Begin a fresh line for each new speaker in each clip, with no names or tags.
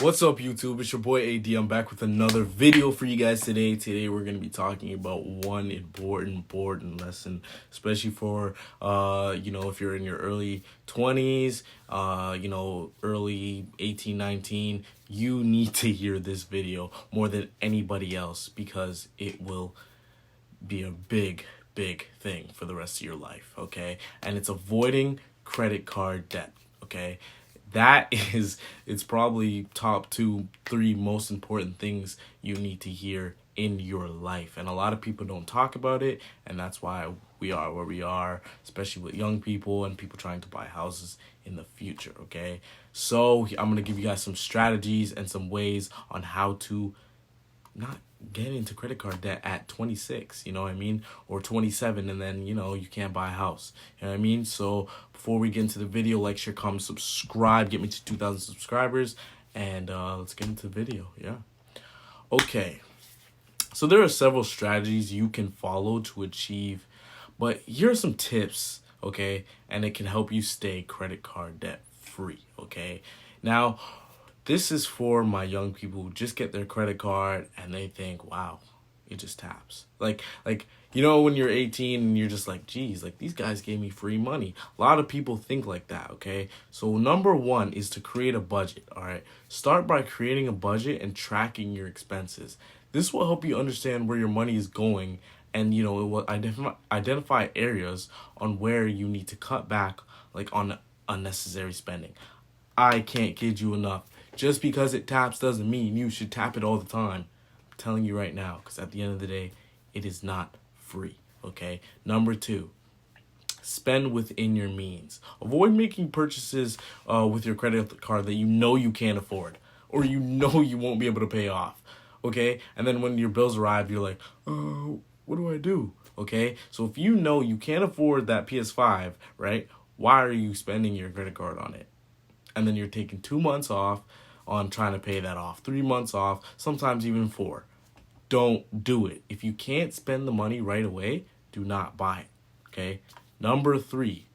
What's up, YouTube? It's your boy AD. I'm back with another video for you guys today. Today we're gonna be talking about one important lesson, especially for if you're in your early 20s, early 18, 19. You need to hear this video more than anybody else because it will be a big thing for the rest of your life. Okay, and it's avoiding credit card debt. Okay, it's probably top two, three most important things you need to hear in your life. And a lot of people don't talk about it, and that's why we are where we are, especially with young people and people trying to buy houses in the future. Okay, so I'm gonna give you guys some strategies and some ways on how to not get into credit card debt at 26, you know what I mean? Or 27, and then, you can't buy a house. You know what I mean? So before we get into the video, like, share, comment, subscribe, get me to 2,000 subscribers, and let's get into the video. Yeah. Okay. So there are several strategies you can follow to achieve, but here are some tips, okay? And it can help you stay credit card debt free, okay? Now, this is for my young people who just get their credit card and they think, wow, it just taps. Like when you're 18 and you're just like, geez, like these guys gave me free money. A lot of people think like that, okay? So number one is to create a budget, all right? Start by creating a budget and tracking your expenses. This will help you understand where your money is going, and it will identify areas on where you need to cut back, like on unnecessary spending. I can't kid you enough. Just because it taps doesn't mean you should tap it all the time. I'm telling you right now, because at the end of the day, it is not free, okay? Number two, spend within your means. Avoid making purchases with your credit card that you can't afford or you won't be able to pay off, okay? And then when your bills arrive, you're like, oh, what do I do? Okay? So if you can't afford that PS5, right? Why are you spending your credit card on it? And then you're taking 2 months off on trying to pay that off, 3 months off, sometimes even 4. Don't do it. If you can't spend the money right away, do not buy it, okay? Number 3,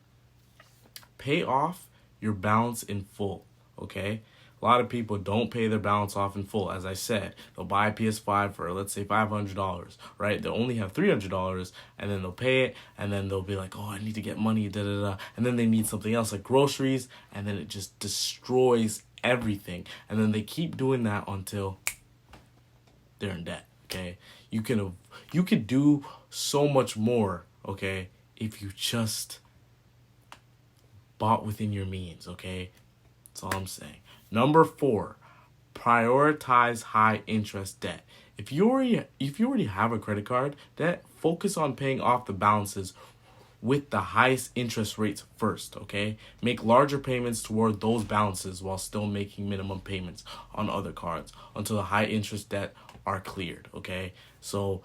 pay off your balance in full, okay? A lot of people don't pay their balance off in full. As I said, they'll buy a PS5 for, let's say, $500, right? They'll only have $300, and then they'll pay it, and then they'll be like, oh, I need to get money, da-da-da. And then they need something else, like groceries, and then it just destroys everything. And then they keep doing that until they're in debt, okay? You can do so much more, okay, if you just bought within your means, okay? That's all I'm saying. Number 4, prioritize high interest debt. If you already have a credit card debt, focus on paying off the balances with the highest interest rates first, okay? Make larger payments toward those balances while still making minimum payments on other cards until the high interest debt are cleared, okay? So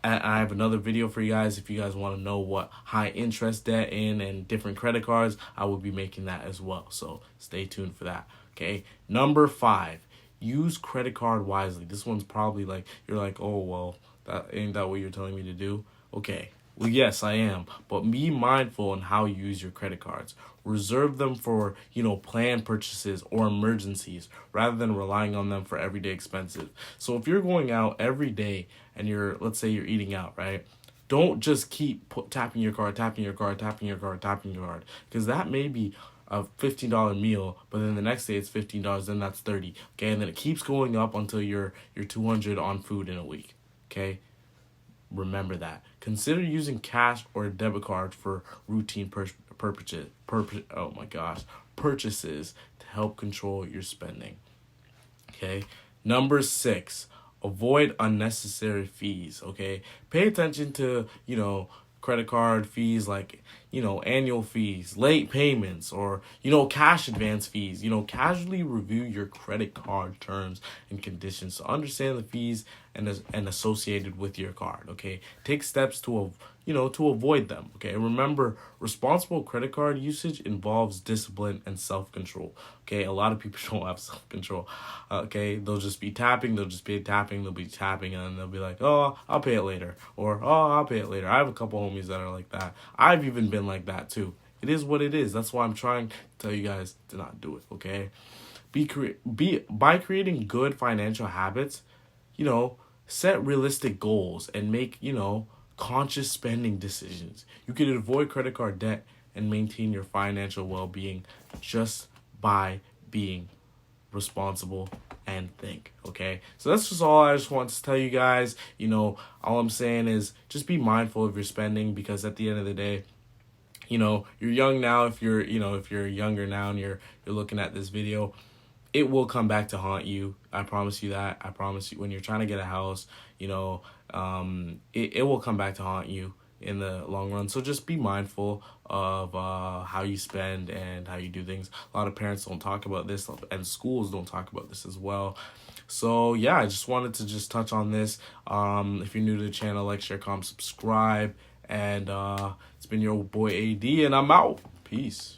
I have another video for you guys. If you guys want to know what high interest debt and different credit cards, I will be making that as well. So stay tuned for that, okay? Number 5, use credit card wisely. This one's probably like, you're like, oh, well, that ain't that what you're telling me to do? Okay. Well, yes, I am, but be mindful on how you use your credit cards. Reserve them for, planned purchases or emergencies rather than relying on them for everyday expenses. So if you're going out every day and let's say you're eating out, right? Don't just keep tapping your card, because that may be a $15 meal, but then the next day it's $15, then that's $30, okay? And then it keeps going up until you're $200 on food in a week, okay? Remember that. Consider using cash or a debit card for routine purchases to help control your spending. Okay. Number 6, avoid unnecessary fees. Okay. Pay attention to, credit card fees like, annual fees, late payments, or, cash advance fees. Casually review your credit card terms and conditions to understand the fees and associated with your card, okay? Take steps to avoid them, okay? Remember, responsible credit card usage involves discipline and self-control, okay? A lot of people don't have self-control, okay? They'll just be tapping, they'll be tapping, and then they'll be like, oh, I'll pay it later, or, oh, I'll pay it later. I have a couple homies that are like that. I've even been like that too. It is what it is. That's why I'm trying to tell you guys to not do it, okay? By creating good financial habits, you know, set realistic goals and make, conscious spending decisions. You can avoid credit card debt and maintain your financial well-being just by being responsible and think. Okay, so that's just all I just want to tell you guys. All I'm saying is just be mindful of your spending, because at the end of the day, you're young now. If you're younger now and you're looking at this video, it will come back to haunt you. I promise you that. I promise you, when you're trying to get a house, it will come back to haunt you in the long run. So just be mindful of how you spend and how you do things. A lot of parents don't talk about this, and schools don't talk about this as well. So yeah, I just wanted to just touch on this. If you're new to the channel, like, share, comment, subscribe. And it's been your boy AD, and I'm out. Peace.